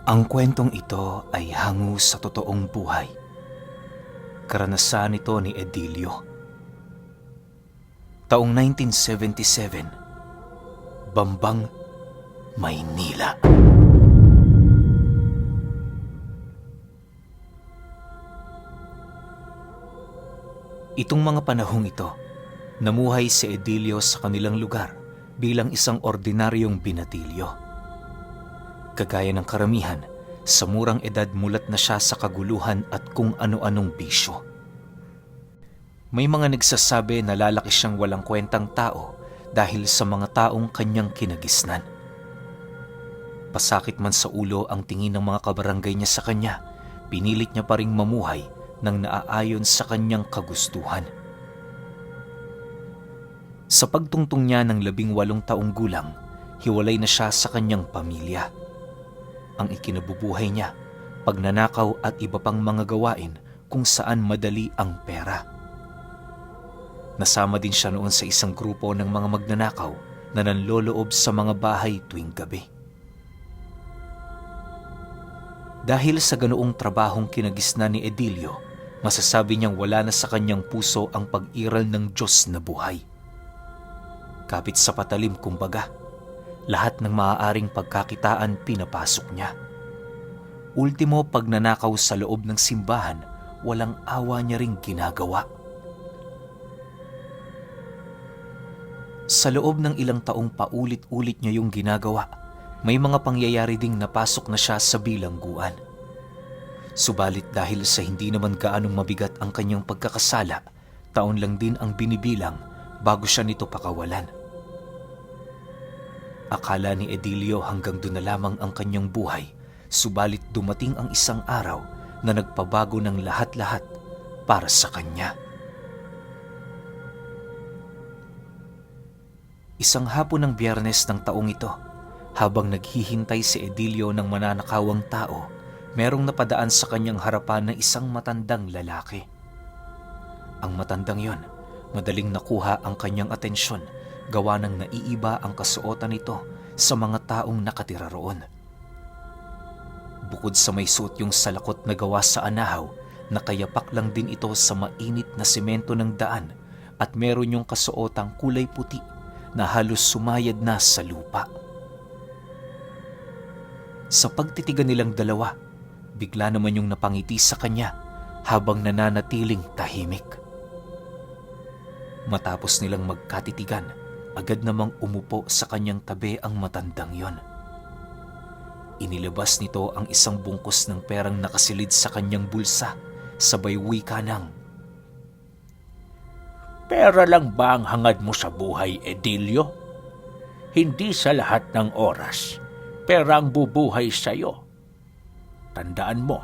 Ang kwentong ito ay hango sa totoong buhay. Karanasan ito ni Edilio. Taong 1977, Bambang, Maynila. Itong mga panahong ito, namuhay si Edilio sa kanilang lugar bilang isang ordinaryong binatilyo. Kagaya ng karamihan, sa murang edad mulat na siya sa kaguluhan at kung ano-anong bisyo. May mga nagsasabi na lalaki siyang walang kwentang tao dahil sa mga taong kanyang kinagisnan. Pasakit man sa ulo ang tingin ng mga kabarangay niya sa kanya, pinilit niya pa ring mamuhay ng naaayon sa kanyang kagustuhan. Sa pagtungtong niya ng 18 taong gulang, hiwalay na siya sa kanyang pamilya. Ang ikinabubuhay niya, pagnanakaw at iba pang mga gawain kung saan madali ang pera. Nasama din siya noon sa isang grupo ng mga magnanakaw na nanloloob sa mga bahay tuwing gabi. Dahil sa ganoong trabahong kinagisnan ni Edilio, masasabi niyang wala na sa kanyang puso ang pag-iral ng Diyos na buhay. Kapit sa patalim kumbaga, lahat ng maaaring pagkakitaan pinapasok niya. Ultimo pagnanakaw sa loob ng simbahan, walang awa niya ring ginagawa. Sa loob ng ilang taong paulit-ulit niya yung ginagawa, may mga pangyayari ding napasok na siya sa bilangguan. Subalit dahil sa hindi naman gaanong mabigat ang kanyang pagkakasala, taon lang din ang binibilang bago siya nito pakawalan. Akala ni Edilio hanggang doon na lamang ang kanyang buhay, subalit dumating ang isang araw na nagpabago ng lahat-lahat para sa kanya. Isang hapon ng Biyernes ng taong ito, habang naghihintay si Edilio ng mananakawang tao, merong napadaan sa kanyang harapan na isang matandang lalaki. Ang matandang yon, madaling nakuha ang kanyang atensyon, gawa ng naiiba ang kasuotan nito sa mga taong nakatira roon. Bukod sa may suot yung salakot na gawa sa anahaw, nakayapak lang din ito sa mainit na semento ng daan at meron yung kasuotang kulay puti na halos sumayad na sa lupa. Sa pagtitigan nilang dalawa, bigla naman yung napangiti sa kanya habang nananatiling tahimik. Matapos nilang magkatitigan, agad namang umupo sa kanyang tabi ang matandang yon. Inilabas nito ang isang bungkus ng perang nakasilid sa kanyang bulsa, sabay wika ng, "Pera lang ba ang hangad mo sa buhay, Edilio? Hindi sa lahat ng oras, pera ang bubuhay sa'yo. Tandaan mo,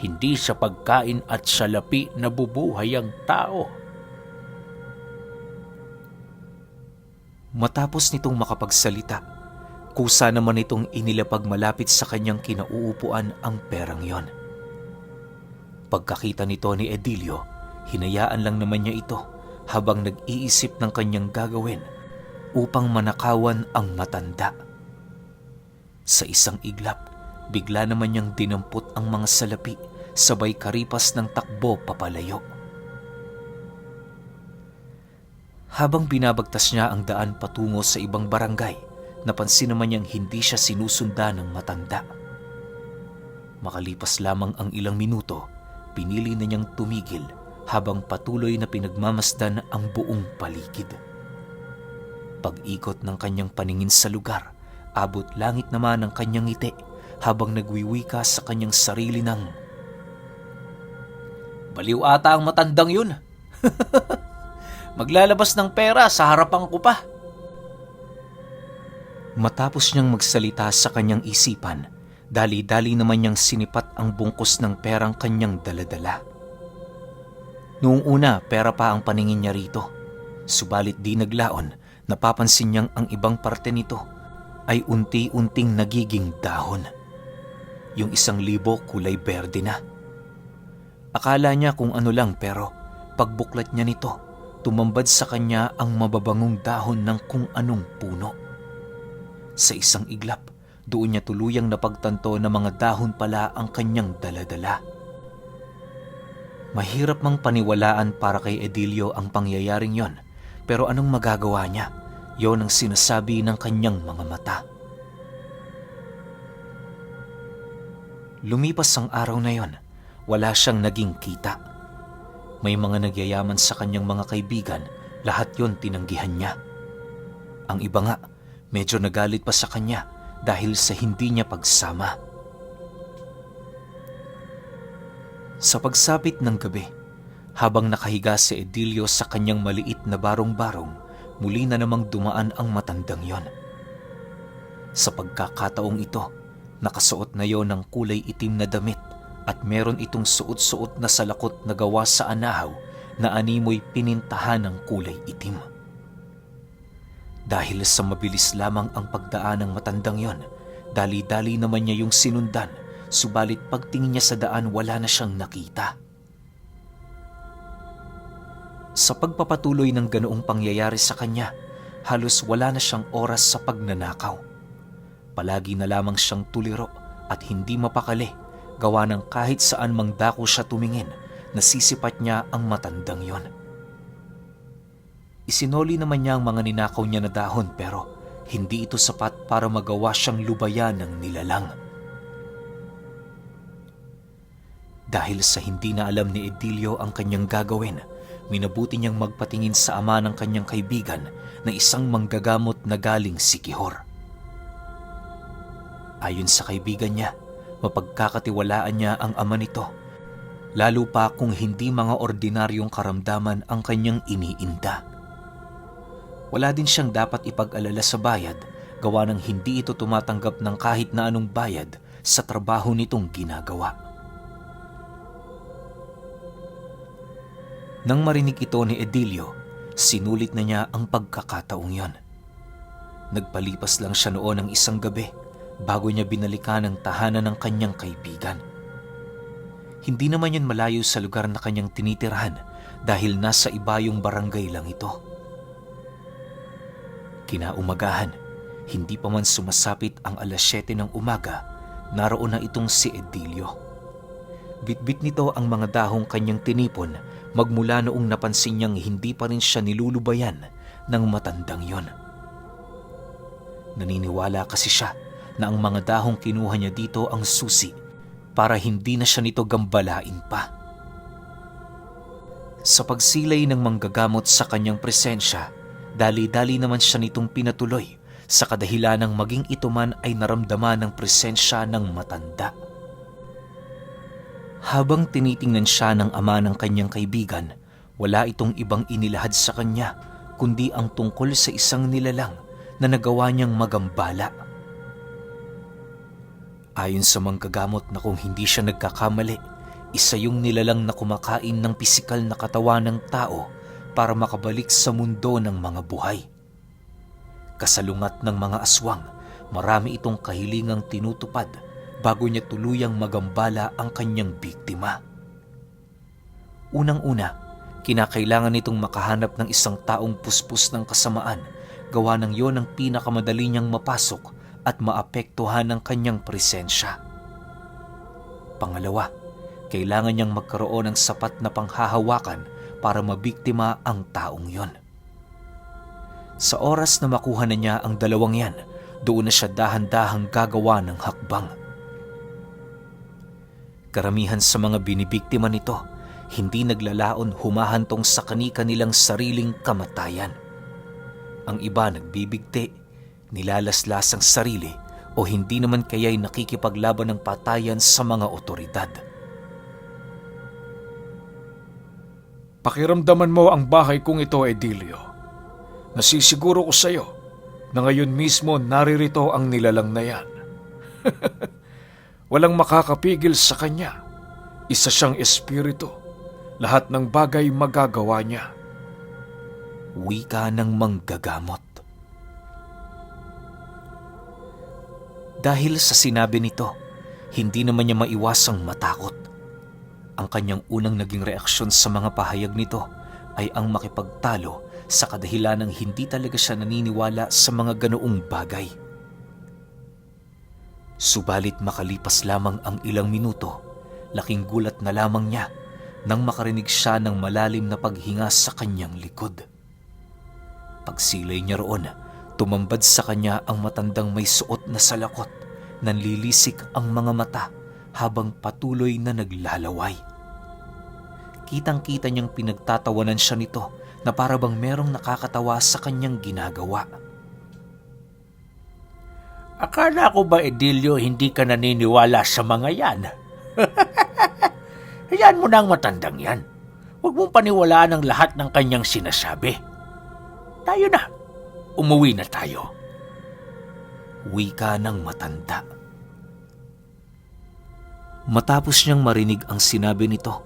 hindi sa pagkain at salapi na bubuhay ang tao." Matapos nitong makapagsalita, kusa naman itong inilapag malapit sa kanyang kinauupuan ang perang yon. Pagkakita nito ni Edilio, hinayaan lang naman niya ito habang nag-iisip ng kanyang gagawin upang manakawan ang matanda. Sa isang iglap, bigla naman niyang dinampot ang mga salapi, sabay karipas ng takbo papalayo. Habang binabagtas niya ang daan patungo sa ibang barangay, napansin naman niyang hindi siya sinusundan ng matanda. Makalipas lamang ang ilang minuto, pinili na niyang tumigil habang patuloy na pinagmamasdan ang buong paligid. Pag-ikot ng kanyang paningin sa lugar, abot langit naman ang kanyang ngiti habang nagwiwika sa kanyang sarili ng, "Baliw ata ang matandang yun. Maglalabas ng pera sa harapan ko pa." Matapos niyang magsalita sa kanyang isipan, dali-dali naman niyang sinipat ang bungkus ng perang kanyang daladala. Noong una, pera pa ang paningin niya rito. Subalit di naglaon, napapansin niyang ang ibang parte nito ay unti-unting nagiging dahon. Yung 1,000 kulay berde na. Akala niya kung ano lang, pero pagbuklat niya nito, tumambad sa kanya ang mababangong dahon ng kung anong puno. Sa isang iglap, doon niya tuluyang napagtanto na mga dahon pala ang kanyang daladala. Mahirap mang paniwalaan para kay Edilio ang pangyayaring yon, pero anong magagawa niya? Yon ang sinasabi ng kanyang mga mata. Lumipas ang araw na yon, wala siyang naging kita. May mga nagyayaman sa kanyang mga kaibigan, lahat yon tinanggihan niya. Ang iba nga, medyo nagalit pa sa kanya dahil sa hindi niya pagsama. Sa pagsapit ng gabi, habang nakahiga si Edilio sa kanyang maliit na barong-barong, muli na namang dumaan ang matandang yon. Sa pagkakataong ito, nakasuot na yon ng kulay itim na damit at meron itong suot-suot na salakot na gawa sa anahaw na animoy pinintahan ng kulay itim. Dahil sa mabilis lamang ang pagdaan ng matandang yon, dali-dali naman niya yung sinundan, subalit pagtingin niya sa daan wala na siyang nakita. Sa pagpapatuloy ng ganoong pangyayari sa kanya, halos wala na siyang oras sa pagnanakaw. Palagi na lamang siyang tuliro at hindi mapakali, gawa ng kahit saan mang dako siya tumingin, nasisipat niya ang matandang yon. Isinoli naman niya ang mga ninakaw niya na dahon pero hindi ito sapat para magawa siyang lubayan ng nilalang. Dahil sa hindi na alam ni Edilio ang kanyang gagawin, minabuti niyang magpatingin sa ama ng kanyang kaibigan na isang manggagamot na galing Siquijor. Ayon sa kaibigan niya, mapagkakatiwalaan niya ang ama nito, lalo pa kung hindi mga ordinaryong karamdaman ang kanyang iniinda. Wala din siyang dapat ipag-alala sa bayad, gawa ng hindi ito tumatanggap ng kahit na anong bayad sa trabaho nitong ginagawa. Nang marinig ito ni Edilio, sinulit na niya ang pagkakataong yon. Nagpalipas lang siya noon ng isang gabi bago niya binalikan ang tahanan ng kanyang kaibigan. Hindi naman yan malayo sa lugar na kanyang tinitirhan dahil nasa ibayong barangay lang ito. Kinaumagahan, hindi pa man sumasapit ang 7:00 ng umaga, naroon na itong si Edilio. Bitbit nito ang mga dahong kanyang tinipon magmula noong napansin niyang hindi pa rin siya nilulubayan ng matandang yon. Naniniwala kasi siya na ang mga dahong kinuha niya dito ang susi para hindi na siya nito gambalain pa. Sa pagsilay ng manggagamot sa kanyang presensya, dali-dali naman siya nitong pinatuloy sa kadahilanang maging ito man ay naramdaman ng presensya ng matanda. Habang tinitingnan siya ng ama ng kanyang kaibigan, wala itong ibang inilahad sa kanya kundi ang tungkol sa isang nilalang na nagawa niyang magambala. Ayon sa manggagamot na kung hindi siya nagkakamali, isa yung nilalang na kumakain ng pisikal na katawan ng tao para makabalik sa mundo ng mga buhay. Kasalungat ng mga aswang, marami itong kahilingang tinutupad bago niya tuluyang magambala ang kanyang biktima. Unang-una, kinakailangan nitong makahanap ng isang taong puspos ng kasamaan, gawa ng yon ang pinakamadali niyang mapasok at maapektuhan ng kanyang presensya. Pangalawa, kailangan niyang magkaroon ng sapat na panghahawakan para mabiktima ang taong yon. Sa oras na makuha na niya ang dalawang yan, doon na siya dahan-dahang gagawa ng hakbang. Karamihan sa mga binibiktima nito, hindi naglalaon humahantong sa kani-kanilang sariling kamatayan. Ang iba nagbibigti, nilalaslas ang sarili o hindi naman kaya'y nakikipaglaban ng patayan sa mga otoridad. Pakiramdaman mo ang bahay kong ito, Edilio. Nasisiguro ko sa iyo na ngayon mismo naririto ang nilalang na yan. Walang makakapigil sa kanya. Isa siyang espiritu. Lahat ng bagay magagawa niya. Wika ng manggagamot. Dahil sa sinabi nito, hindi naman niya maiwasang matakot. Ang kanyang unang naging reaksyon sa mga pahayag nito ay ang makipagtalo sa kadahilanang hindi talaga siya naniniwala sa mga ganoong bagay. Subalit makalipas lamang ang ilang minuto, laking gulat na lamang niya nang makarinig siya ng malalim na paghinga sa kanyang likod. Pagsilay niya roon, tumambad sa kanya ang matandang may suot na salakot, nanlilisik ang mga mata habang patuloy na naglalaway. Kitang-kita niyang pinagtatawanan siya nito na para bang merong nakakatawa sa kanyang ginagawa. Akala ko ba, Edilio, hindi ka naniniwala sa mga yan? Hayaan mo na ang matandang yan. Huwag mong paniwalaan ang lahat ng kanyang sinasabi. Tayo na. Umuwi na tayo. Wika ng matanda. Matapos niyang marinig ang sinabi nito,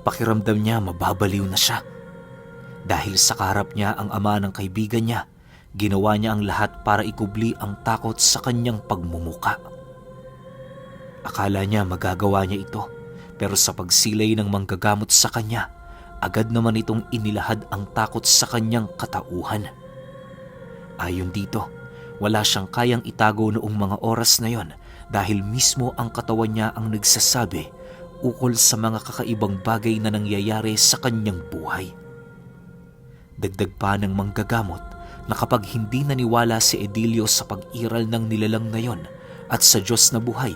pakiramdam niya mababaliw na siya. Dahil sa kaharap niya ang ama ng kaibigan niya, ginawa niya ang lahat para ikubli ang takot sa kanyang pagmumuka. Akala niya magagawa niya ito, pero sa pagsilay ng manggagamot sa kanya, agad naman itong inilahad ang takot sa kanyang katauhan. Ayon dito, wala siyang kayang itago noong mga oras na yon dahil mismo ang katawan niya ang nagsasabi ukol sa mga kakaibang bagay na nangyayari sa kanyang buhay. Dagdag pa ng manggagamot na kapag hindi naniwala si Edilio sa pag-iral ng nilalang na yon at sa Diyos na buhay,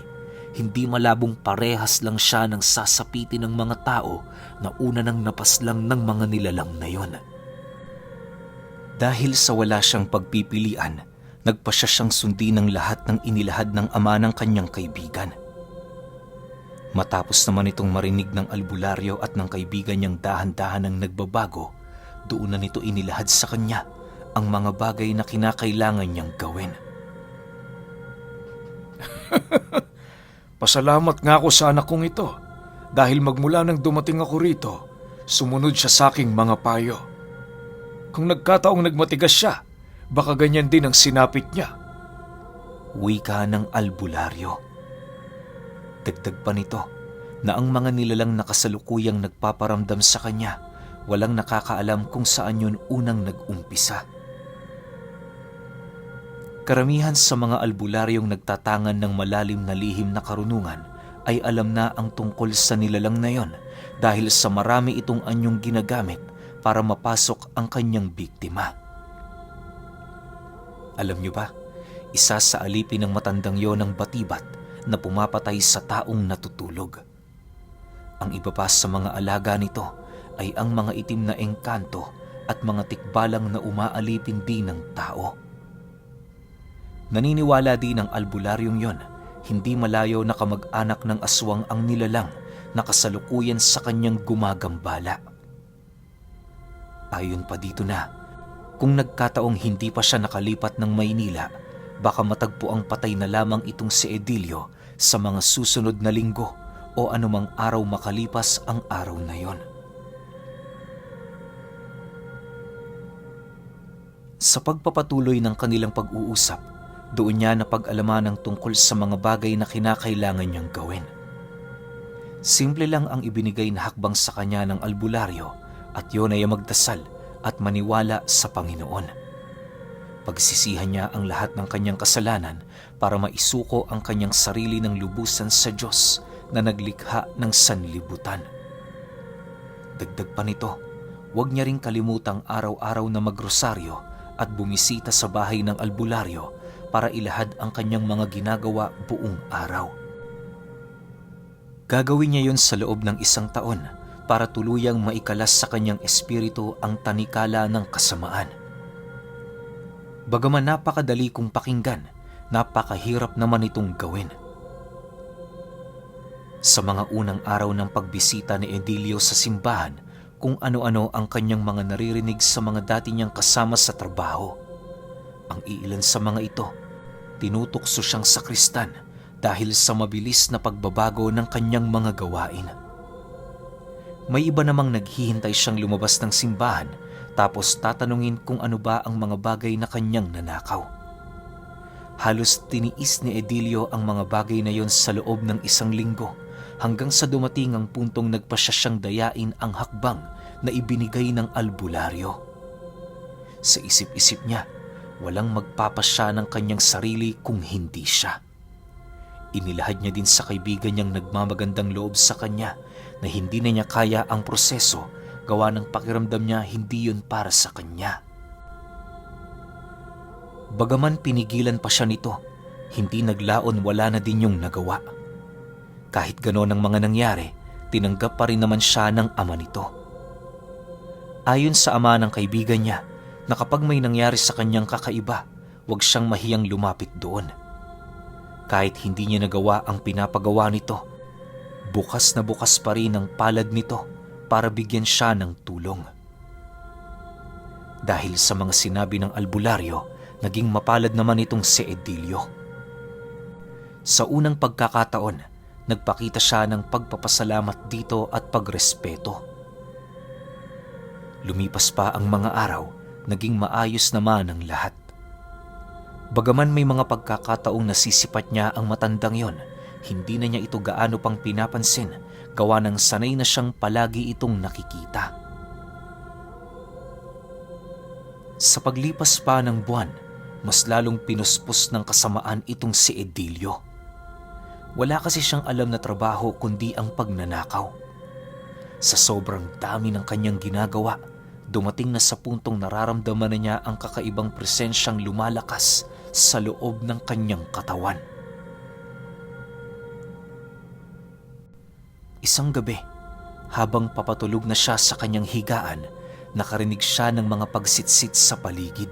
hindi malabong parehas lang siya ng sasapitin ng mga tao na una nang napaslang ng mga nilalang na yon. Dahil sa wala siyang pagpipilian, nagpasya siyang sundin ng lahat ng inilahad ng ama ng kanyang kaibigan. Matapos naman itong marinig ng albularyo at ng kaibigan niyang dahan-dahan ang nagbabago, doon na nito inilahad sa kanya ang mga bagay na kinakailangan niyang gawin. Pasalamat nga ako sa anak kong ito dahil magmula nang dumating ako rito, sumunod siya sa aking mga payo. Kung nagkataong nagmatigas siya, baka ganyan din ang sinapit niya. Wika ng albularyo. Dagdag pa nito na ang mga nilalang na kasalukuyang nagpaparamdam sa kanya, walang nakakaalam kung saan yun unang nag-umpisa. Karamihan sa mga albularyong nagtatangan ng malalim na lihim na karunungan ay alam na ang tungkol sa nilalang na yon dahil sa marami itong anyong ginagamit para mapasok ang kanyang biktima. Alam niyo ba, isa sa alipin ng matandang yon ang batibat na pumapatay sa taong natutulog. Ang iba pa sa mga alaga nito ay ang mga itim na engkanto at mga tikbalang na umaalipin din ng tao. Naniniwala din ang albularyong yon, hindi malayo na kamag-anak ng aswang ang nilalang na kasalukuyan sa kanyang gumagambala. Ayon pa dito na, kung nagkataong hindi pa siya nakalipat ng Maynila, baka matagpo ang patay na lamang itong si Edilio sa mga susunod na linggo o anumang araw makalipas ang araw na yon. Sa pagpapatuloy ng kanilang pag-uusap, doon niya napag-alaman ang tungkol sa mga bagay na kinakailangan niyang gawin. Simple lang ang ibinigay na hakbang sa kanya ng albularyo at yun ay magdasal at maniwala sa Panginoon. Pagsisihan niya ang lahat ng kanyang kasalanan para maisuko ang kanyang sarili ng lubusan sa Diyos na naglikha ng sanlibutan. Dagdag pa nito, huwag niya ring kalimutang araw-araw na magrosaryo at bumisita sa bahay ng albularyo para ilahad ang kanyang mga ginagawa buong araw. Gagawin niya yon sa loob ng 1 taon para tuluyang maikalas sa kanyang espiritu ang tanikala ng kasamaan. Bagaman napakadali kong pakinggan, napakahirap naman itong gawin. Sa mga unang araw ng pagbisita ni Edilio sa simbahan, kung ano-ano ang kanyang mga naririnig sa mga dati niyang kasama sa trabaho. Ang iilan sa mga ito, tinutokso siyang sakristan dahil sa mabilis na pagbabago ng kanyang mga gawain. May iba namang naghihintay siyang lumabas ng simbahan tapos tatanungin kung ano ba ang mga bagay na kanyang nanakaw. Halos tiniis ni Edilio ang mga bagay na yon sa loob ng 1 linggo hanggang sa dumating ang puntong nagpasya siyang dayain ang hakbang na ibinigay ng albularyo. Sa isip-isip niya, walang magpapasya ng kanyang sarili kung hindi siya. Inilahad niya din sa kaibigan niyang nagmamagandang loob sa kanya na hindi na niya kaya ang proseso gawa ng pakiramdam niya hindi yun para sa kanya. Bagaman pinigilan pa siya nito, hindi naglaon wala na din yung nagawa. Kahit gano'n ang mga nangyari, tinanggap pa rin naman siya ng ama nito. Ayon sa ama ng kaibigan niya, na kapag may nangyari sa kanyang kakaiba, huwag siyang mahiyang lumapit doon. Kahit hindi niya nagawa ang pinapagawa nito, bukas na bukas pa rin ang palad nito para bigyan siya ng tulong. Dahil sa mga sinabi ng albularyo, naging mapalad naman itong si Edilio. Sa unang pagkakataon, nagpakita siya ng pagpapasalamat dito at pagrespeto. Lumipas pa ang mga araw, naging maayos naman ang lahat. Bagaman may mga pagkakataong nasisipat niya ang matandang yon, hindi na niya ito gaano pang pinapansin, gawa ng sanay na siyang palagi itong nakikita. Sa paglipas pa ng buwan, mas lalong pinuspos ng kasamaan itong si Edilio. Wala kasi siyang alam na trabaho kundi ang pagnanakaw. Sa sobrang dami ng kanyang ginagawa, dumating na sa puntong nararamdaman na niya ang kakaibang presensyang lumalakas sa loob ng kanyang katawan. Isang gabi, habang papatulog na siya sa kanyang higaan, nakarinig siya ng mga pagsitsit sa paligid.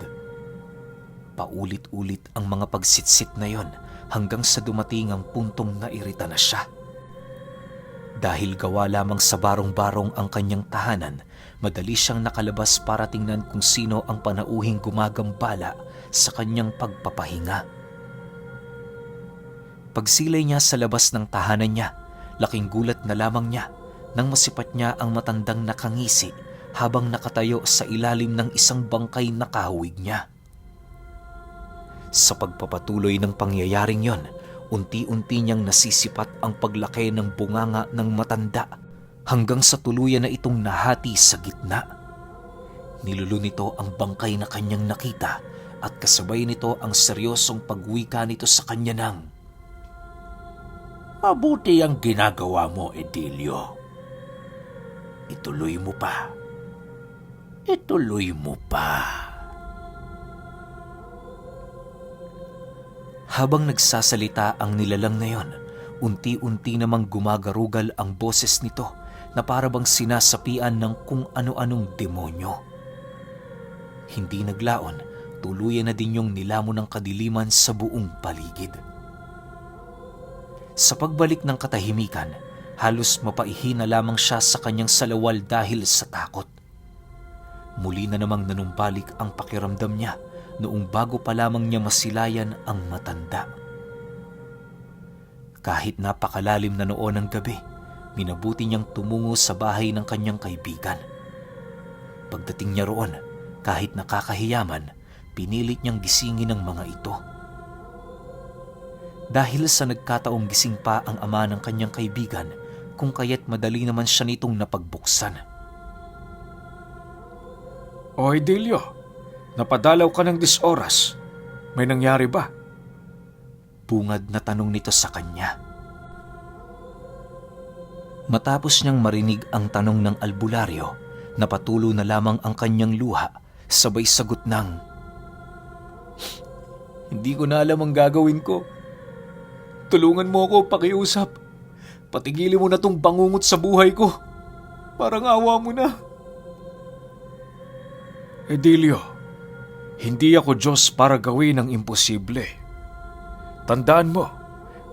Paulit-ulit ang mga pagsitsit na yon hanggang sa dumating ang puntong nairita na siya. Dahil gawa lamang sa barong-barong ang kanyang tahanan, madali siyang nakalabas para tingnan kung sino ang panauhing gumagambala sa kanyang pagpapahinga. Pagsilay niya sa labas ng tahanan niya, laking gulat na lamang niya nang masipat niya ang matandang nakangisi habang nakatayo sa ilalim ng isang bangkay na kahawig niya. Sa pagpapatuloy ng pangyayaring yon, unti-unti niyang nasisipat ang paglaki ng bunganga ng matanda hanggang sa tuluyan na itong nahati sa gitna. Nilulo nito ang bangkay na kanyang nakita at kasabay nito ang seryosong pagwika nito sa kanya ng, Mabuti ang ginagawa mo, Edilio. Ituloy mo pa. Ituloy mo pa. Habang nagsasalita ang nilalang na yon, unti-unti namang gumagarugal ang boses nito na parabang sinasapian ng kung ano-anong demonyo. Hindi naglaon, tuluyan na din yung nilamon ng kadiliman sa buong paligid. Sa pagbalik ng katahimikan, halos mapaihi na lamang siya sa kanyang salawal dahil sa takot. Muli na namang nanumbalik ang pakiramdam niya noong bago pa lamang niya masilayan ang matanda. Kahit napakalalim na noon ang gabi, minabuti niyang tumungo sa bahay ng kanyang kaibigan. Pagdating niya roon, kahit nakakahiyaman, pinilit niyang gisingin ang mga ito. Dahil sa nagkataong gising pa ang ama ng kanyang kaibigan, kung kaya't madali naman siya nitong napagbuksan. O Edilio, napadalaw ka ng 10 oras. May nangyari ba? Bungad na tanong nito sa kanya. Matapos niyang marinig ang tanong ng albularyo, napatulo na lamang ang kanyang luha, sabay sagot ng, Hindi ko na alam ang gagawin ko. Tulungan mo ako pakiusap. Patigilin mo na tong bangungot sa buhay ko. Parang awa mo na. Edilio, hindi ako Diyos para gawin ang imposible. Tandaan mo,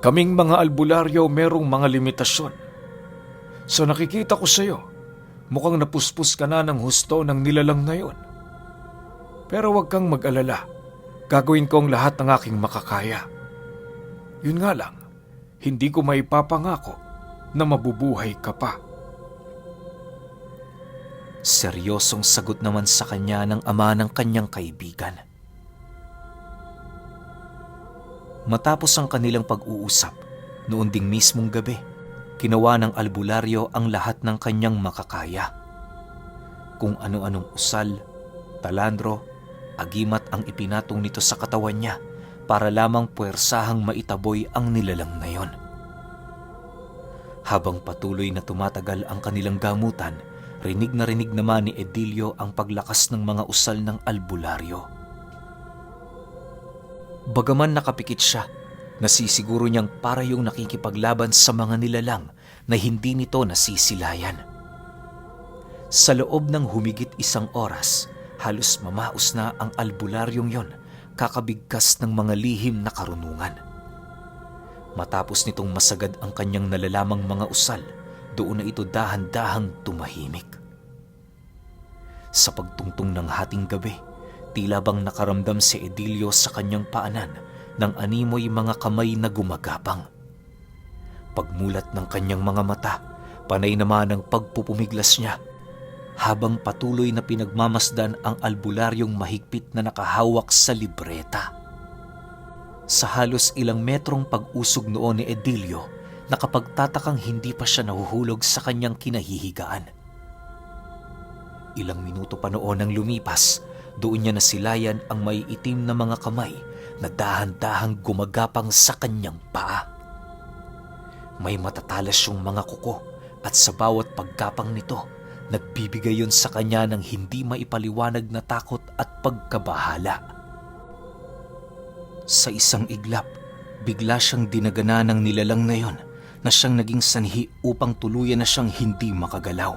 kaming mga albularyo merong mga limitasyon. So nakikita ko sa'yo, mukhang napuspos ka na ng husto ng nilalang na yon. Pero huwag kang mag-alala, gagawin ko ang lahat ng aking makakaya. Yun nga lang, hindi ko maipapangako na mabubuhay ka pa. Seryosong sagot naman sa kanya ng ama ng kanyang kaibigan. Matapos ang kanilang pag-uusap, noon ding mismong gabi, ginawa ng albularyo ang lahat ng kanyang makakaya. Kung ano-anong usal, talandro, agimat ang ipinatong nito sa katawan niya para lamang puwersahang maitaboy ang nilalang na yon. Habang patuloy na tumatagal ang kanilang gamutan, rinig naman ni Edilio ang paglakas ng mga usal ng albularyo. Bagaman nakapikit siya, nasisiguro niyang para yung nakikipaglaban sa mga nilalang na hindi nito nasisilayan. Sa loob ng humigit 1 oras, halos mamaos na ang albularyong yon, kakabigkas ng mga lihim na karunungan. Matapos nitong masagad ang kanyang nalalamang mga usal, doon na ito dahan-dahang tumahimik. Sa pagtungtong ng hating gabi, tila bang nakaramdam si Edilio sa kanyang paanan ng animoy mga kamay na gumagapang. Pagmulat ng kanyang mga mata, panay naman ang pagpupumiglas niya, habang patuloy na pinagmamasdan ang albularyong mahigpit na nakahawak sa libreta. Sa halos ilang metrong pag-usog noon ni Edilio, nakapagtatakang hindi pa siya nahuhulog sa kanyang kinahihigaan. Ilang minuto pa noon ang lumipas, doon niya nasilayan ang may itim na mga kamay na dahan-dahang gumagapang sa kanyang paa. May matatalas yung mga kuko at sa bawat paggapang nito, nagbibigay yon sa kanya ng hindi maipaliwanag na takot at pagkabahala. Sa isang iglap, bigla siyang dinagana ng nilalang na yon na siyang naging sanhi upang tuluyan na siyang hindi makagalaw.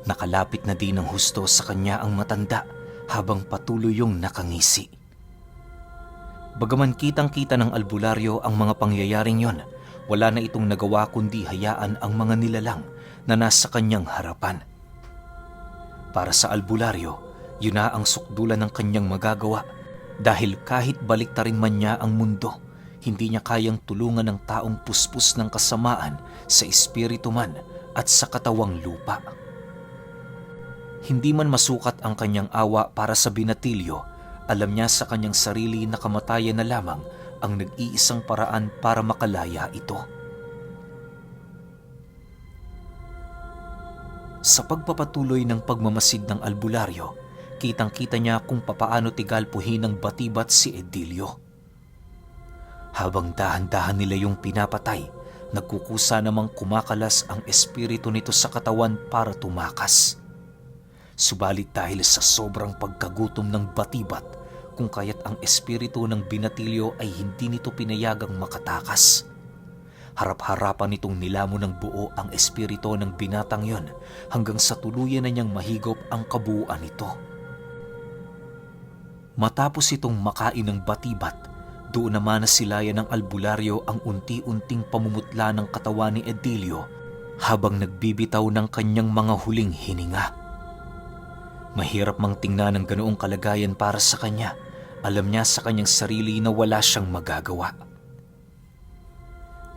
Nakalapit na din ng husto sa kanya ang matanda habang patuloy yung nakangisi. Bagaman kitang-kita ng albularyo ang mga pangyayaring yon, wala na itong nagawa kundi hayaan ang mga nilalang na nasa kanyang harapan. Para sa albularyo, yun na ang sukdulan ng kanyang magagawa dahil kahit baliktarin man niya ang mundo, hindi niya kayang tulungan ng taong puspos ng kasamaan sa espiritu man at sa katawang lupa. Hindi man masukat ang kanyang awa para sa binatilyo, alam niya sa kanyang sarili na kamatayan na lamang ang nag-iisang paraan para makalaya ito. Sa pagpapatuloy ng pagmamasid ng albularyo, kitang-kita niya kung papaano tigalpuhin ng batibat si Edilio. Habang dahan-dahan nila yung pinapatay, nagkukusa namang kumakalas ang espiritu nito sa katawan para tumakas. Subalit dahil sa sobrang pagkagutom ng batibat, kung kaya't ang espiritu ng binatilyo ay hindi nito pinayagang makatakas. Harap-harapan nitong nilamon ng buo ang espiritu ng binatang yon hanggang sa tuluyan na niyang mahigop ang kabuuan nito. Matapos itong makain ng batibat, doon naman nasilayan ng albularyo ang unti-unting pamumutla ng katawan ni Edilio habang nagbibitaw ng kanyang mga huling hininga. Mahirap mang tingnan ang ganoong kalagayan para sa kanya. Alam niya sa kanyang sarili na wala siyang magagawa.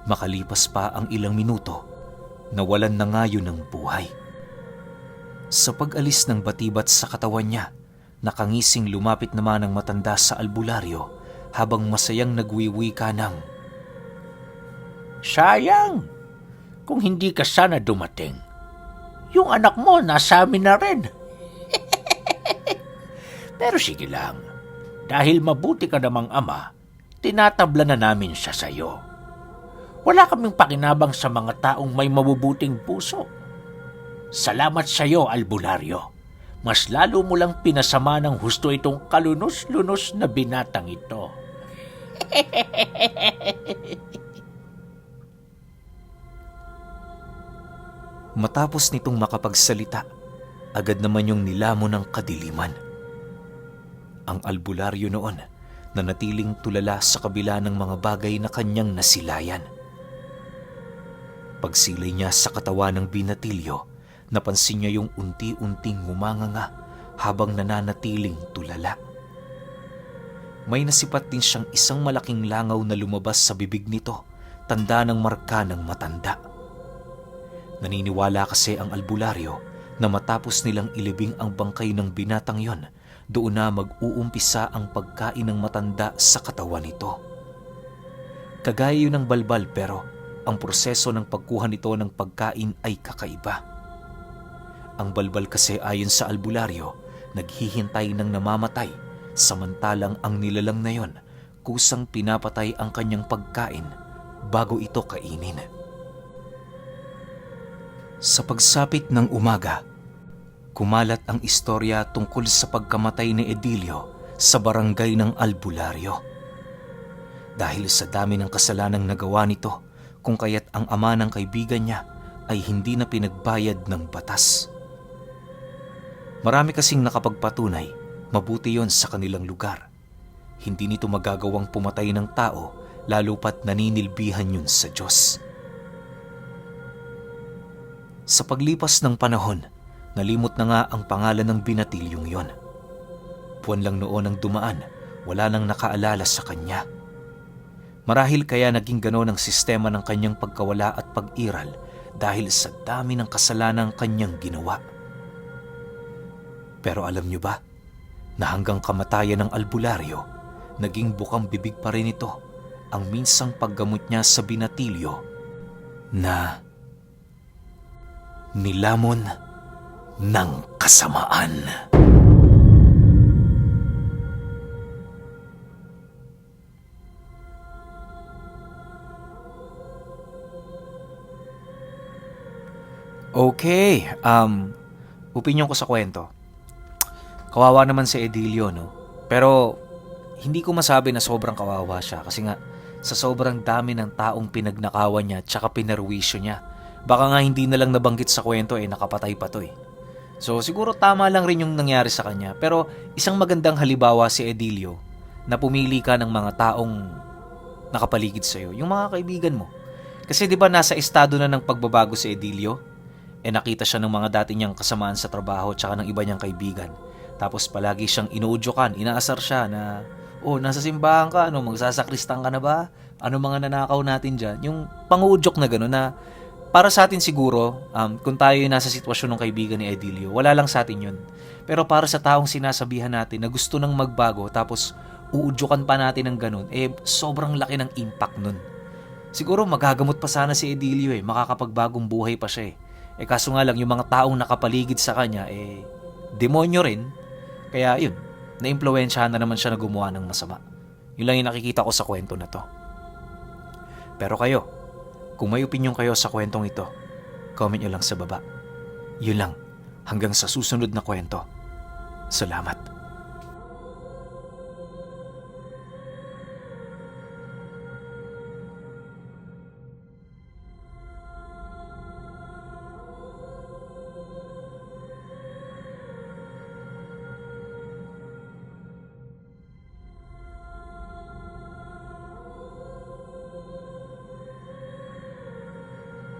Makalipas pa ang ilang minuto, nawalan na nga yun ng buhay. Sa pag-alis ng batibat sa katawan niya, nakangising lumapit naman ang matanda sa albularyo habang masayang nagwiwika ng, "Sayang, kung hindi ka sana dumating. Yung anak mo nasa amin na rin." Pero sige lang, dahil mabuti ka namang ama, tinatabla na namin siya sa'yo. Wala kaming pakinabang sa mga taong may mabubuting puso. Salamat sa'yo, albularyo. Mas lalo mo lang pinasama ng husto itong kalunos-lunos na binatang ito. Matapos nitong makapagsalita, agad naman yung nilamon ng kadiliman. Ang albularyo noon na natiling tulala sa kabila ng mga bagay na kanyang nasilayan. Pagsilay niya sa katawan ng binatilyo, napansin niya yung unti-unting ngumanganga habang nananatiling tulala. May nasipat din siyang isang malaking langaw na lumabas sa bibig nito, tanda ng marka ng matanda. Naniniwala kasi ang albularyo na matapos nilang ilibing ang bangkay ng binatang yon, doon na mag-uumpisa ang pagkain ng matanda sa katawan nito. Kagaya yun ng balbal pero ang proseso ng pagkuha nito ng pagkain ay kakaiba. Ang balbal kasi ayon sa albularyo, naghihintay ng namamatay samantalang ang nilalang na yon kusang pinapatay ang kanyang pagkain bago ito kainin. Sa pagsapit ng umaga, kumalat ang istorya tungkol sa pagkamatay ni Edilio sa barangay ng Albularyo. Dahil sa dami ng kasalanang nagawa nito, kung kaya't ang ama ng kaibigan niya ay hindi na pinagbayad ng batas. Marami kasing nakapagpatunay, mabuti yon sa kanilang lugar. Hindi nito magagawang pumatay ng tao, lalo pat naninilbihan yun sa Diyos. Sa paglipas ng panahon, nalimot na nga ang pangalan ng binatilyong yon. Buwan lang noon ang dumaan, wala nang nakaalala sa kanya. Marahil kaya naging gano'n ang sistema ng kanyang pagkawala at pag-iral dahil sa dami ng kasalanang kanyang ginawa. Pero alam niyo ba, na hanggang kamatayan ng albularyo, naging bukang bibig pa rin ito ang minsang paggamot niya sa binatilyo na nilamon ng kasamaan. Okay, opinyon ko sa kwento. Kawawa naman si Edilio, no? Pero hindi ko masabi na sobrang kawawa siya kasi nga sa sobrang dami ng taong pinagnakawan niya tsaka pinerwisyo niya. Baka nga hindi na lang nabanggit sa kwento nakapatay pa to . So siguro tama lang rin yung nangyari sa kanya. Pero isang magandang halimbawa si Edilio na pumili ka ng mga taong nakapaligid sa'yo, yung mga kaibigan mo. Kasi di ba nasa estado na ng pagbabago si Edilio? Nakita siya ng mga dati niyang kasamaan sa trabaho tsaka ng iba niyang kaibigan. Tapos palagi siyang inuudyokan, inaasar siya na, nasa simbahan ka, magsasakristang ka na ba? Ano mga nanakaw natin dyan? Yung panguudyok na gano'n na para sa atin siguro, kung tayo yung nasa sitwasyon ng kaibigan ni Edilio, wala lang sa atin yun. Pero para sa taong sinasabihan natin na gusto nang magbago tapos uudyokan pa natin ng gano'n, sobrang laki ng impact nun. Siguro magagamot pa sana si Edilio makakapagbagong buhay pa siya . Kaso nga lang, yung mga taong nakapaligid sa kanya, demonyo rin. Kaya yun, naimpluwensyahan na naman siya na gumawa ng masama. Yun lang yung nakikita ko sa kwento na to. Pero kayo, kung may opinyon kayo sa kwentong ito, comment nyo lang sa baba. Yun lang, hanggang sa susunod na kwento. Salamat.